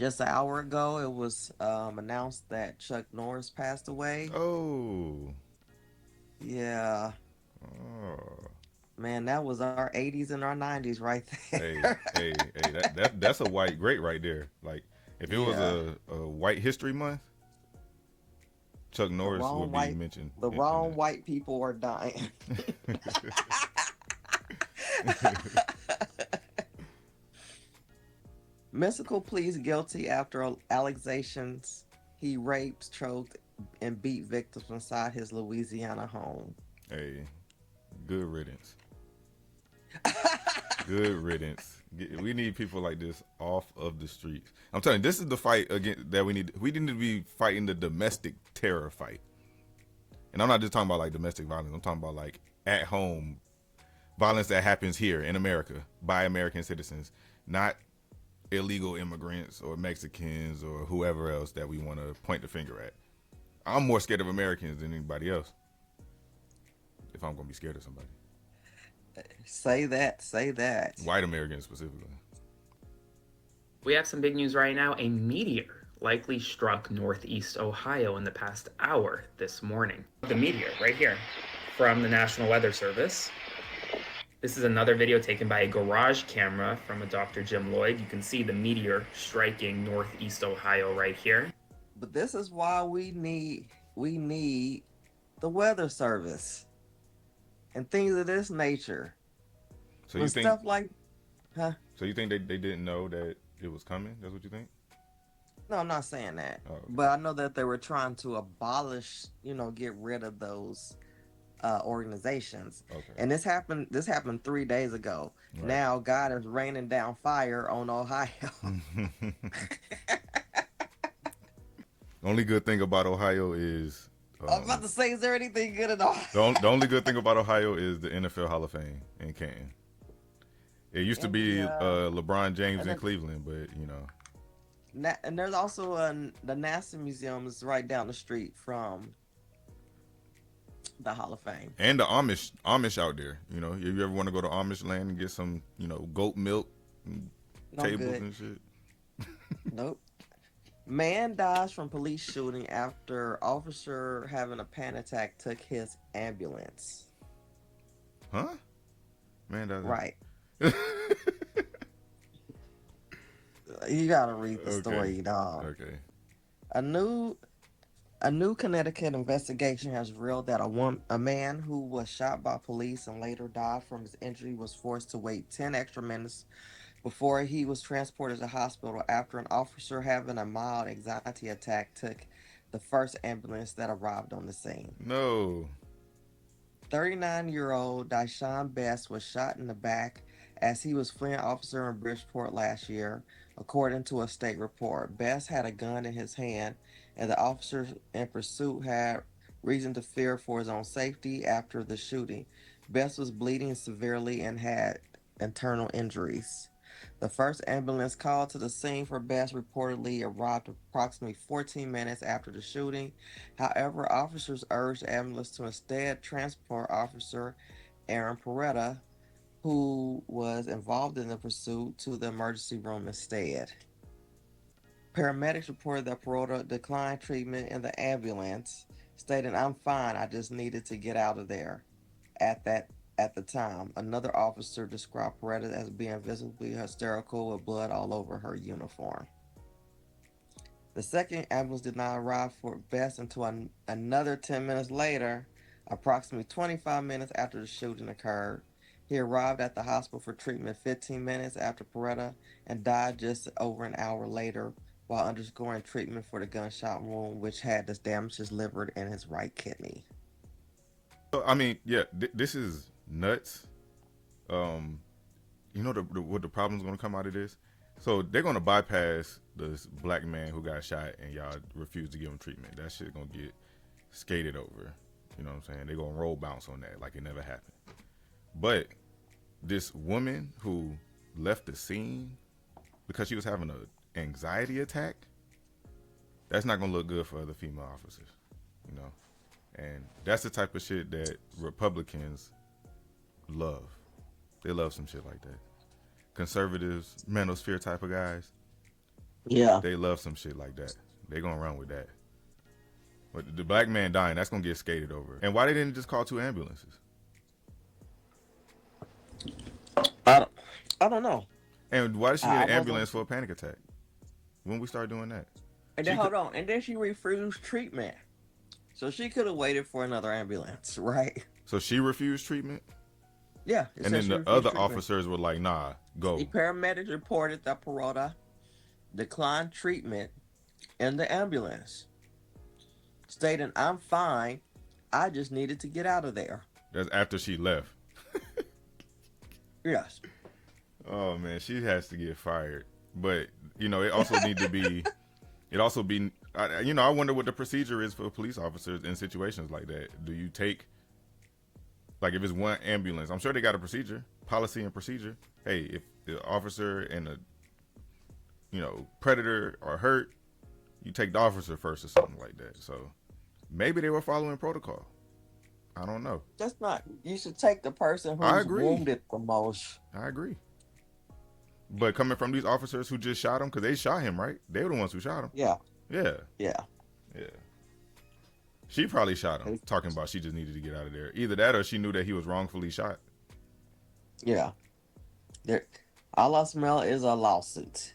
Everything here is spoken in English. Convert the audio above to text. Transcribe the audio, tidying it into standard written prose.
Just an hour ago, it was announced that Chuck Norris passed away. Oh, Yeah, oh. man, that was our 80s and our 90s right Hey, there. hey. That's a white great right there. Like, if it was Yeah, a White History Month, Chuck the Norris wrong would be white, mentioned the in wrong white people are dying. that. Mystikal pleads guilty after allegations he raped, choked, and beat victims inside his Louisiana home. Hey, good riddance. Good riddance. We need people like this off of the streets. I'm telling you, this is the fight again that we need. We need to be fighting the domestic terror fight. And I'm not just talking about like domestic violence. I'm talking about like at home violence that happens here in America by American citizens, not illegal immigrants or Mexicans or whoever else that we want to point the finger at. I'm more scared of Americans than anybody else. If I'm gonna be scared of somebody, Say that, say that. white Americans specifically. We have some big news right now. A meteor likely struck northeast Ohio in the past hour this morning. The meteor right here from the National Weather Service. This is another video taken by a garage camera from a Dr. Jim Lloyd. You can see the meteor striking northeast Ohio right here. But this is why we need the weather service and things of this nature. So When you think? stuff like, huh? So you think they didn't know that it was coming? That's what you think? No, I'm not saying that. Oh, okay. But I know that they were trying to abolish, get rid of those organizations. Okay. And this happened 3 days ago. Right. Now God is raining down fire on Ohio. Only good thing about Ohio is I was about to say, is there anything good at all? the only good thing about Ohio is the NFL Hall of Fame in Canton. It used to And be the LeBron James and in then Cleveland, but and there's also the NASA Museum is right down the street from the Hall of Fame. and the Amish out there. If you ever want to go to Amish land and get some goat milk, and No tables good. and shit. Nope. Man dies from police shooting after officer having a panic attack took his ambulance. Huh? Man, Right. that's You gotta read the okay. story, dog. Okay. A new a new Connecticut investigation has revealed that a man who was shot by police and later died from his injury was forced to wait 10 extra minutes before he was transported to hospital after an officer having a mild anxiety attack took the first ambulance that arrived on the scene. No. 39-year-old Dyshawn Best was shot in the back as he was fleeing officer in Bridgeport last year, according to a state report. Best had a gun in his hand, and the officers in pursuit had reason to fear for his own safety after the shooting. Best was bleeding severely and had internal injuries. The first ambulance called to the scene for Best reportedly arrived approximately 14 minutes after the shooting. However, officers urged the ambulance to instead transport Officer Aaron Peretta, who was involved in the pursuit, to the emergency room instead. Paramedics reported that Peretta declined treatment in the ambulance, stating, "I'm fine, I just needed to get out of there." At that at the time, another officer described Peretta as being visibly hysterical with blood all over her uniform. The second ambulance did not arrive for Best until another 10 minutes later, approximately 25 minutes after the shooting occurred. He arrived at the hospital for treatment 15 minutes after Peretta and died just over an hour later while undergoing treatment for the gunshot wound, which had damaged his liver and his right kidney. So, I mean, yeah, this is nuts. Um, what the problem's gonna come out of this? So they're gonna bypass this black man who got shot, and y'all refuse to give him treatment. That shit gonna get skated over. You know what I'm saying? They're gonna roll bounce on that like it never happened. But this woman who left the scene because she was having an anxiety attack, that's not gonna look good for other female officers. You know, and that's the type of shit that Republicans love. They love some shit like that. Conservatives, manosphere type of guys, Yeah. They love some shit like that. They gonna run with that. But the black man dying, that's gonna get skated over. And why they didn't just call 2 ambulances? I don't, I don't know. And why did she need I an wasn't. ambulance for a panic attack? When we start doing that, And then she could. hold on. And then she refused treatment. So she could have waited for another ambulance, right? So she refused treatment, Yeah, it and says then she the refused other treatment. officers were like, "Nah, go." The paramedics reported that Peralta declined treatment in the ambulance, stating, "I'm fine. I just needed to get out of there." That's after she left. Yes. Oh man, she has to get fired. But it also need to be. It also be. I wonder what the procedure is for police officers in situations like that. Do you take, like, if it's one ambulance? I'm sure they got a procedure, policy and procedure. Hey, if the officer and the predator are hurt, you take the officer first or something like that. So maybe they were following protocol. I don't know. That's not. You should take the person I who's agree. wounded the most. I agree. But coming from these officers who just shot him, because they shot him, right? They were the ones who shot him. Yeah. Yeah, Yeah. yeah. She probably shot him, talking about she just needed to get out of there. Either that or she knew that he was wrongfully shot. Yeah. There. All I smell is a lawsuit.